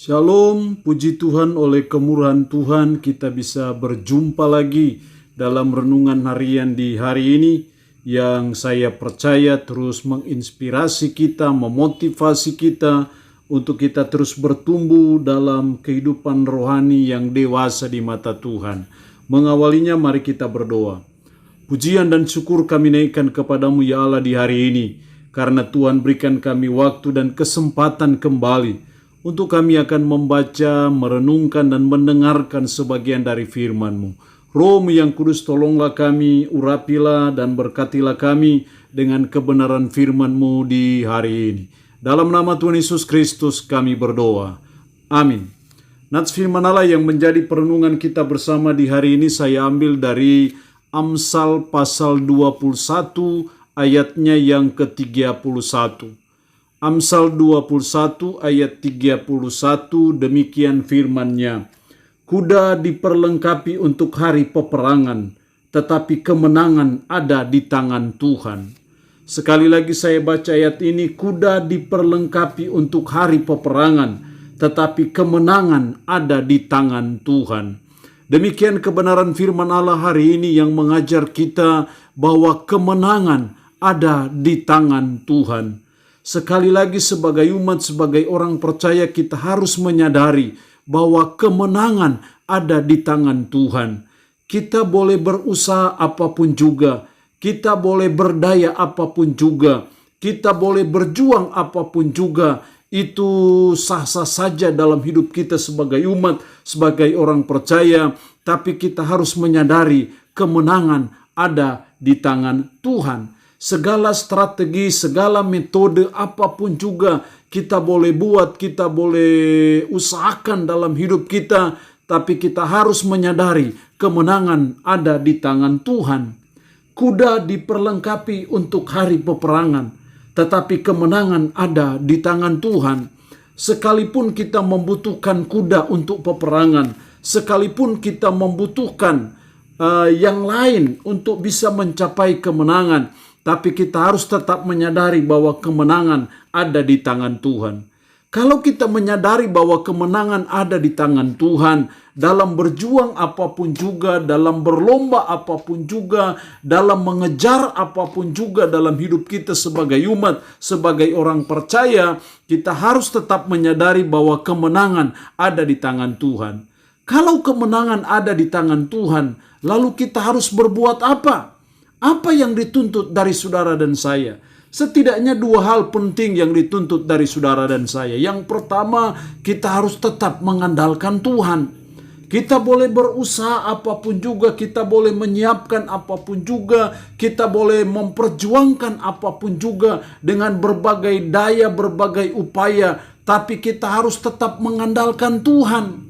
Shalom, puji Tuhan, oleh kemurahan Tuhan kita bisa berjumpa lagi dalam renungan harian di hari ini yang saya percaya terus menginspirasi kita, memotivasi kita untuk kita terus bertumbuh dalam kehidupan rohani yang dewasa di mata Tuhan. Mengawalinya mari kita berdoa. Pujian dan syukur kami naikkan kepadamu ya Allah di hari ini, karena Tuhan berikan kami waktu dan kesempatan kembali untuk kami akan membaca, merenungkan, dan mendengarkan sebagian dari firman-Mu. Roh-Mu yang kudus, tolonglah kami, urapilah dan berkatilah kami dengan kebenaran firman-Mu di hari ini. Dalam nama Tuhan Yesus Kristus kami berdoa. Amin. Nats firman Allah yang menjadi perenungan kita bersama di hari ini saya ambil dari Amsal pasal 21 ayatnya yang ke-31. Amsal 21 ayat 31 demikian firman-Nya. Kuda diperlengkapi untuk hari peperangan, tetapi kemenangan ada di tangan Tuhan. Sekali lagi saya baca ayat ini, kuda diperlengkapi untuk hari peperangan, tetapi kemenangan ada di tangan Tuhan. Demikian kebenaran firman Allah hari ini yang mengajar kita bahwa kemenangan ada di tangan Tuhan. Sekali lagi sebagai umat, sebagai orang percaya kita harus menyadari bahwa kemenangan ada di tangan Tuhan. Kita boleh berusaha apapun juga, kita boleh berdaya apapun juga, kita boleh berjuang apapun juga. Itu sah-sah saja dalam hidup kita sebagai umat, sebagai orang percaya. Tapi kita harus menyadari kemenangan ada di tangan Tuhan. Segala strategi, segala metode apapun juga kita boleh buat, kita boleh usahakan dalam hidup kita, tapi kita harus menyadari kemenangan ada di tangan Tuhan. Kuda diperlengkapi untuk hari peperangan, tetapi kemenangan ada di tangan Tuhan. Sekalipun kita membutuhkan kuda untuk peperangan, sekalipun kita membutuhkan yang lain untuk bisa mencapai kemenangan, tapi kita harus tetap menyadari bahwa kemenangan ada di tangan Tuhan. Kalau kita menyadari bahwa kemenangan ada di tangan Tuhan, dalam berjuang apapun juga, dalam berlomba apapun juga, dalam mengejar apapun juga dalam hidup kita sebagai umat, sebagai orang percaya, kita harus tetap menyadari bahwa kemenangan ada di tangan Tuhan. Kalau kemenangan ada di tangan Tuhan, lalu kita harus berbuat apa? Apa yang dituntut dari saudara dan saya? Setidaknya dua hal penting yang dituntut dari saudara dan saya. Yang pertama, kita harus tetap mengandalkan Tuhan. Kita boleh berusaha apapun juga, kita boleh menyiapkan apapun juga, kita boleh memperjuangkan apapun juga dengan berbagai daya, berbagai upaya, tapi kita harus tetap mengandalkan Tuhan.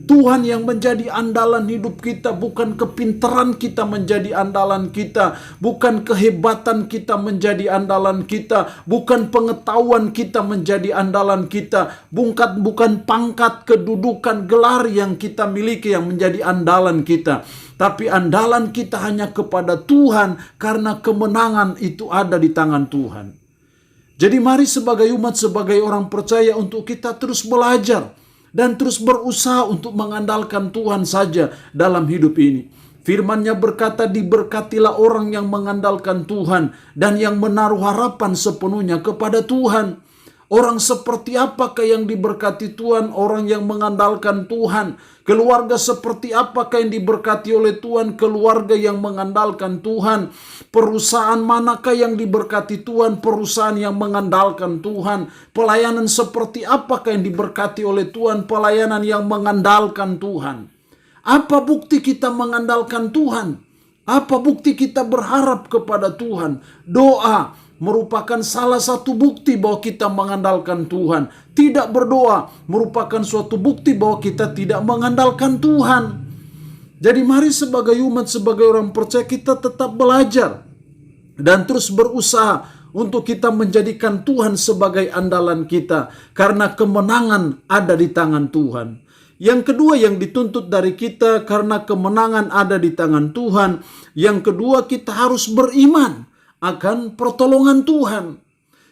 Tuhan yang menjadi andalan hidup kita, bukan kepintaran kita menjadi andalan kita, bukan kehebatan kita menjadi andalan kita, bukan pengetahuan kita menjadi andalan kita, bukan pangkat, kedudukan, gelar yang kita miliki yang menjadi andalan kita. Tapi andalan kita hanya kepada Tuhan, karena kemenangan itu ada di tangan Tuhan. Jadi mari sebagai umat, sebagai orang percaya untuk kita terus belajar dan terus berusaha untuk mengandalkan Tuhan saja dalam hidup ini. Firman-Nya berkata, diberkatilah orang yang mengandalkan Tuhan dan yang menaruh harapan sepenuhnya kepada Tuhan. Orang seperti apakah yang diberkati Tuhan? Orang yang mengandalkan Tuhan. Keluarga seperti apakah yang diberkati oleh Tuhan? Keluarga yang mengandalkan Tuhan. Perusahaan manakah yang diberkati Tuhan? Perusahaan yang mengandalkan Tuhan. Pelayanan seperti apakah yang diberkati oleh Tuhan? Pelayanan yang mengandalkan Tuhan. Apa bukti kita mengandalkan Tuhan? Apa bukti kita berharap kepada Tuhan? Doa merupakan salah satu bukti bahwa kita mengandalkan Tuhan. Tidak berdoa merupakan suatu bukti bahwa kita tidak mengandalkan Tuhan. Jadi mari sebagai umat, sebagai orang percaya, kita tetap belajar dan terus berusaha untuk kita menjadikan Tuhan sebagai andalan kita, karena kemenangan ada di tangan Tuhan. Yang kedua yang dituntut dari kita, karena kemenangan ada di tangan Tuhan, yang kedua kita harus beriman akan pertolongan Tuhan.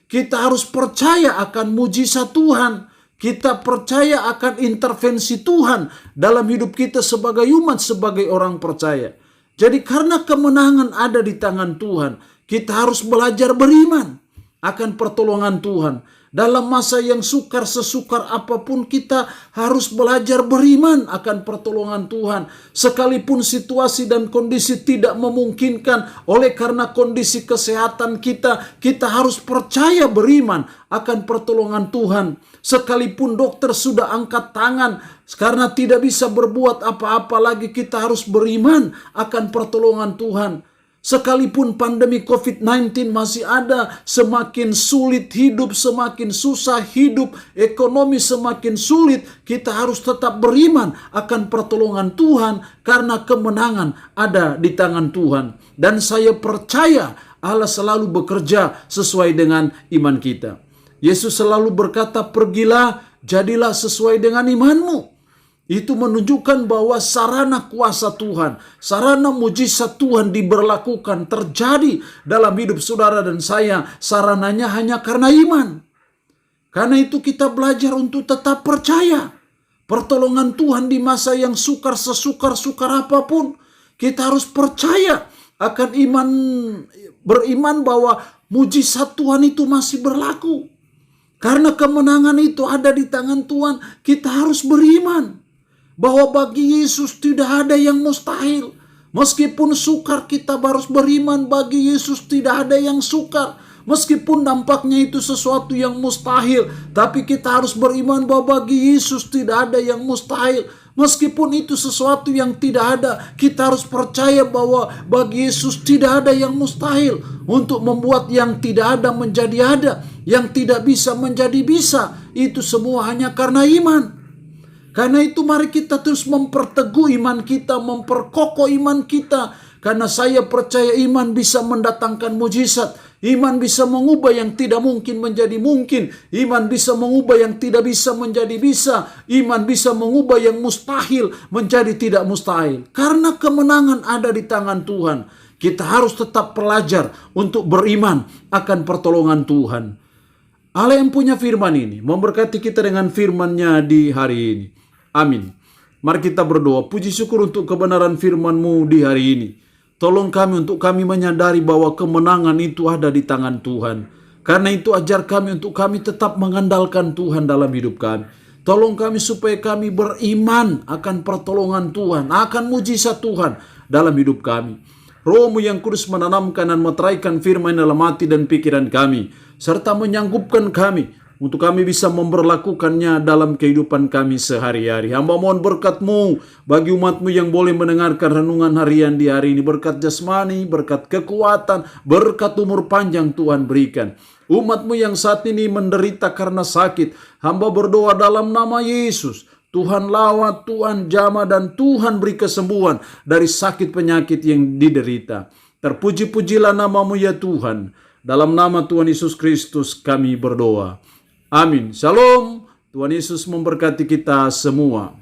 Kita harus percaya akan mujizat Tuhan. Kita percaya akan intervensi Tuhan dalam hidup kita sebagai umat, sebagai orang percaya. Jadi karena kemenangan ada di tangan Tuhan, kita harus belajar beriman akan pertolongan Tuhan. Dalam masa yang sukar, sesukar apapun, kita harus belajar beriman akan pertolongan Tuhan. Sekalipun situasi dan kondisi tidak memungkinkan, oleh karena kondisi kesehatan kita harus percaya beriman akan pertolongan Tuhan. Sekalipun dokter sudah angkat tangan karena tidak bisa berbuat apa-apa lagi, kita harus beriman akan pertolongan Tuhan. Sekalipun pandemi COVID-19 masih ada, semakin sulit hidup, semakin susah hidup, ekonomi semakin sulit, kita harus tetap beriman akan pertolongan Tuhan karena kemenangan ada di tangan Tuhan. Dan saya percaya Allah selalu bekerja sesuai dengan iman kita. Yesus selalu berkata, pergilah, jadilah sesuai dengan imanmu. Itu menunjukkan bahwa sarana kuasa Tuhan, sarana mujizat Tuhan diberlakukan, terjadi dalam hidup saudara dan saya. Sarananya hanya karena iman. Karena itu kita belajar untuk tetap percaya pertolongan Tuhan di masa yang sukar, sesukar-sukar apapun. Kita harus percaya akan iman, beriman bahwa mujizat Tuhan itu masih berlaku. Karena kemenangan itu ada di tangan Tuhan, kita harus beriman bahwa bagi Yesus tidak ada yang mustahil. Meskipun sukar, kita harus beriman bagi Yesus tidak ada yang sukar. Meskipun nampaknya itu sesuatu yang mustahil, tapi kita harus beriman bahwa bagi Yesus tidak ada yang mustahil. Meskipun itu sesuatu yang tidak ada, kita harus percaya bahwa bagi Yesus tidak ada yang mustahil. Untuk membuat yang tidak ada menjadi ada, yang tidak bisa menjadi bisa. Itu semua hanya karena iman. Karena itu mari kita terus memperteguh iman kita, memperkokoh iman kita. Karena saya percaya iman bisa mendatangkan mujizat. Iman bisa mengubah yang tidak mungkin menjadi mungkin. Iman bisa mengubah yang tidak bisa menjadi bisa. Iman bisa mengubah yang mustahil menjadi tidak mustahil. Karena kemenangan ada di tangan Tuhan. Kita harus tetap belajar untuk beriman akan pertolongan Tuhan. Allah yang punya firman ini memberkati kita dengan firman-Nya di hari ini. Amin. Mari kita berdoa. Puji syukur untuk kebenaran firman-Mu di hari ini. Tolong kami untuk kami menyadari bahwa kemenangan itu ada di tangan Tuhan. Karena itu ajar kami untuk kami tetap mengandalkan Tuhan dalam hidup kami. Tolong kami supaya kami beriman akan pertolongan Tuhan, akan mujizat Tuhan dalam hidup kami. Roh-Mu yang kudus menanamkan dan meteraikan firman dalam hati dan pikiran kami, serta menyanggupkan kami untuk kami bisa memperlakukannya dalam kehidupan kami sehari-hari. Hamba mohon berkat-Mu bagi umat-Mu yang boleh mendengarkan renungan harian di hari ini. Berkat jasmani, berkat kekuatan, berkat umur panjang Tuhan berikan. Umat-Mu yang saat ini menderita karena sakit, hamba berdoa dalam nama Yesus. Tuhan lawat, Tuhan jamah, dan Tuhan beri kesembuhan dari sakit penyakit yang diderita. Terpuji-pujilah nama-Mu ya Tuhan. Dalam nama Tuhan Yesus Kristus kami berdoa. Amin. Shalom. Tuhan Yesus memberkati kita semua.